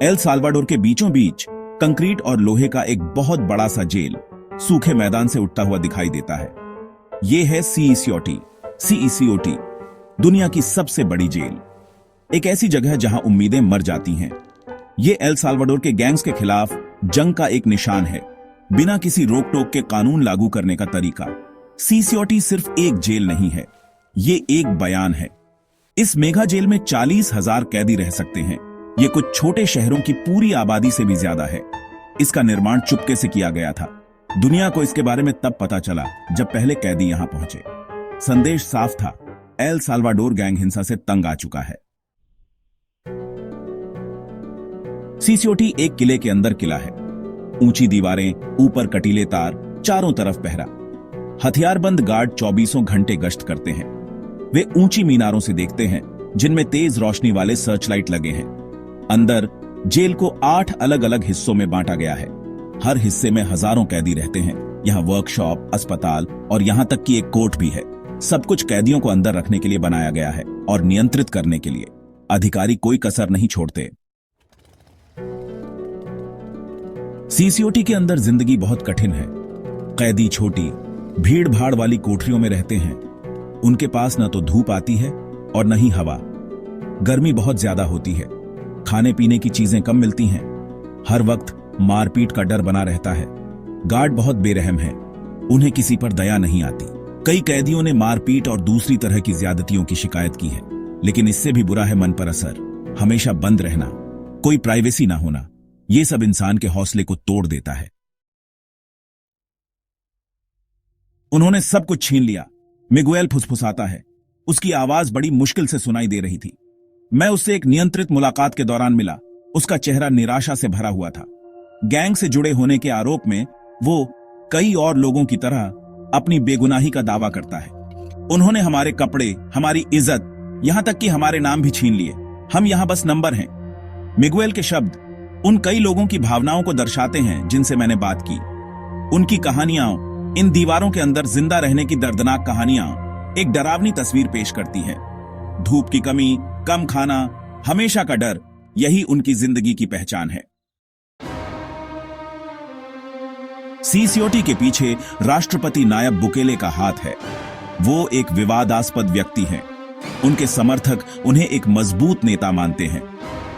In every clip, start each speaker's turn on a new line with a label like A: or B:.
A: El Salvador के बीचों बीच concrete और लोहे का एक बहुत बड़ा सा जेल सूखे मैदान से उठता हुआ दिखाई देता है। यह है सीईसीओटी, दुनिया की सबसे बड़ी जेल। एक ऐसी जगह जहां उम्मीदें मर जाती हैं। यह एल साल्वाडोर के गैंग्स के खिलाफ जंग का एक निशान है, बिना किसी रोक टोक के कानून लागू करने का तरीका। सीईसीओटी सिर्फ एक जेल नहीं है, ये एक बयान है। इस मेगा जेल में 40,000 कैदी रह सकते हैं। ये कुछ छोटे शहरों की पूरी आबादी से भी ज्यादा है। इसका निर्माण चुपके से किया गया था। दुनिया को इसके बारे में तब पता चला जब पहले कैदी यहां पहुंचे। संदेश साफ था, एल साल्वाडोर गैंग हिंसा से तंग आ चुका है। सीईसीओटी एक किले के अंदर किला है। ऊंची दीवारें, ऊपर कटीले तार, चारों तरफ पहरा। हथियारबंद गार्ड 24 घंटे गश्त करते हैं। वे ऊंची मीनारों से देखते हैं जिनमें तेज रोशनी वाले सर्चलाइट लगे हैं। अंदर जेल को 8 अलग अलग हिस्सों में बांटा गया है। हर हिस्से में हजारों कैदी रहते हैं। यहाँ वर्कशॉप, अस्पताल और यहाँ तक कि एक कोर्ट भी है। सब कुछ कैदियों को अंदर रखने के लिए बनाया गया है और नियंत्रित करने के लिए। अधिकारी कोई कसर नहीं छोड़ते। सीईसीओटी के अंदर जिंदगी बहुत कठिन है। कैदी छोटी भीड़ भाड़ वाली कोठरियों में रहते हैं। उनके पास न तो धूप आती है और न ही हवा। गर्मी बहुत ज्यादा होती है। खाने पीने की चीजें कम मिलती हैं। हर वक्त मारपीट का डर बना रहता है। गार्ड बहुत बेरहम हैं। उन्हें किसी पर दया नहीं आती। कई कैदियों ने मारपीट और दूसरी तरह की ज्यादतियों की शिकायत की है। लेकिन इससे भी बुरा है मन पर असर। हमेशा बंद रहना, कोई प्राइवेसी ना होना, यह सब इंसान के हौसले को तोड़ देता है। उन्होंने सब कुछ छीन लिया। मिगुएल फुसफुसाता है। उसकी आवाज बड़ी मुश्किल से सुनाई दे रही थी। मैं उससे एक नियंत्रित मुलाकात के दौरान मिला। उसका चेहरा निराशा से भरा हुआ था। गैंग से जुड़े होने के आरोप में वो कई और लोगों की तरह अपनी बेगुनाही का दावा करता है। उन्होंने हमारे कपड़े, हमारी इज्जत, यहां तक कि हमारे नाम भी छीन लिए। हम यहां बस नंबर हैं। मिगुएल के शब्द उन कई लोगों की भावनाओं को दर्शाते हैं जिनसे मैंने बात की। उनकी कहानियां, इन दीवारों के अंदर जिंदा रहने की दर्दनाक कहानियां एक डरावनी तस्वीर पेश करती हैं। धूप की कमी, कम खाना, हमेशा का डर, यही उनकी जिंदगी की पहचान है। सीईसीओटी के पीछे राष्ट्रपति नायब बुकेले का हाथ है। वो एक विवादास्पद व्यक्ति हैं। उनके समर्थक उन्हें एक मजबूत नेता मानते हैं।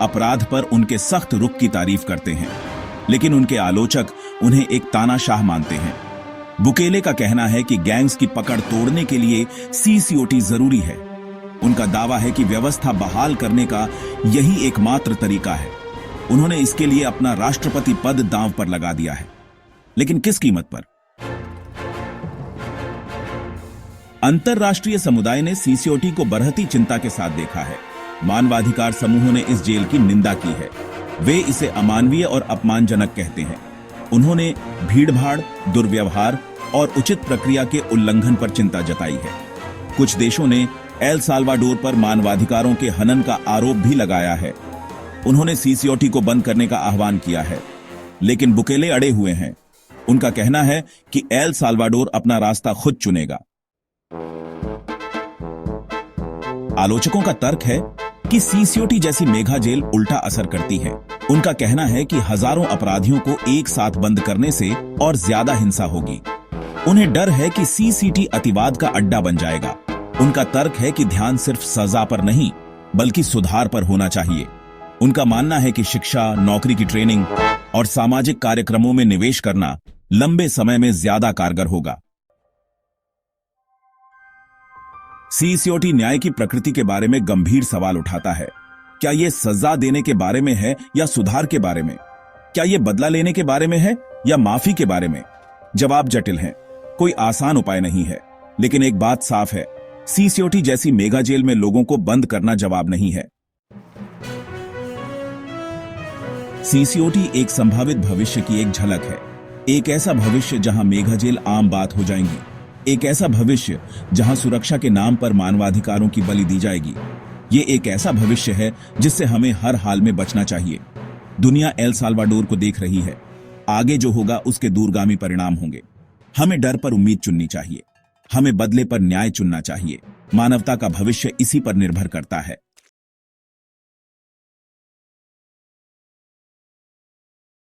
A: अपराध पर उनके सख्त रुख की तारीफ करते हैं। लेकिन उनके आलोचक उन्हें एक तानाशाह मानते हैं। बुकेले का कहना है कि गैंग्स की पकड़ तोड़ने के लिए सीईसीओटी जरूरी है। उनका दावा है कि व्यवस्था बहाल करने का यही एकमात्र तरीका है। उन्होंने इसके लिए अपना राष्ट्रपति पद दांव पर लगा दिया है। लेकिन किस कीमत पर? अंतरराष्ट्रीय समुदाय ने सीईसीओटी को बढ़ती चिंता के साथ देखा है। मानवाधिकार समूहों ने इस जेल की निंदा की है। वे इसे अमानवीय और अपमानजनक कहते हैं। उन्होंने भीड़भाड़, दुर्व्यवहार और उचित प्रक्रिया के उल्लंघन पर चिंता जताई है। कुछ देशों ने एल साल्वाडोर पर मानवाधिकारों के हनन का आरोप भी लगाया है। उन्होंने सीईसीओटी को बंद करने का आह्वान किया है। लेकिन बुकेले अड़े हुए हैं। उनका कहना है कि एल साल्वाडोर अपना रास्ता खुद चुनेगा। आलोचकों का तर्क है कि सीईसीओटी जैसी मेगा जेल उल्टा असर करती है। उनका कहना है कि हजारों अपराधियों को एक साथ बंद करने से और ज्यादा हिंसा होगी। उन्हें डर है कि सीईसीटी अतिवाद का अड्डा बन जाएगा। उनका तर्क है कि ध्यान सिर्फ सजा पर नहीं बल्कि सुधार पर होना चाहिए। उनका मानना है कि शिक्षा, नौकरी की ट्रेनिंग और सामाजिक कार्यक्रमों में निवेश करना लंबे समय में ज्यादा कारगर होगा। सीईसीओटी न्याय की प्रकृति के बारे में गंभीर सवाल उठाता है। क्या यह सजा देने के बारे में है या सुधार के बारे में? क्या यह बदला लेने के बारे में है या माफी के बारे में? जवाब जटिल है। कोई आसान उपाय नहीं है। लेकिन एक बात साफ है, सीईसीओटी जैसी मेगा जेल में लोगों को बंद करना जवाब नहीं है। सीईसीओटी एक संभावित भविष्य की एक झलक है। एक ऐसा भविष्य जहां मेगा जेल आम बात हो जाएंगी। एक ऐसा भविष्य जहां सुरक्षा के नाम पर मानवाधिकारों की बलि दी जाएगी। ये एक ऐसा भविष्य है जिससे हमें हर हाल में बचना चाहिए। दुनिया एल साल्वाडोर को देख रही है। आगे जो होगा उसके दूरगामी परिणाम होंगे। हमें डर पर उम्मीद चुननी चाहिए। हमें बदले पर न्याय चुनना चाहिए। मानवता का भविष्य इसी पर निर्भर करता है।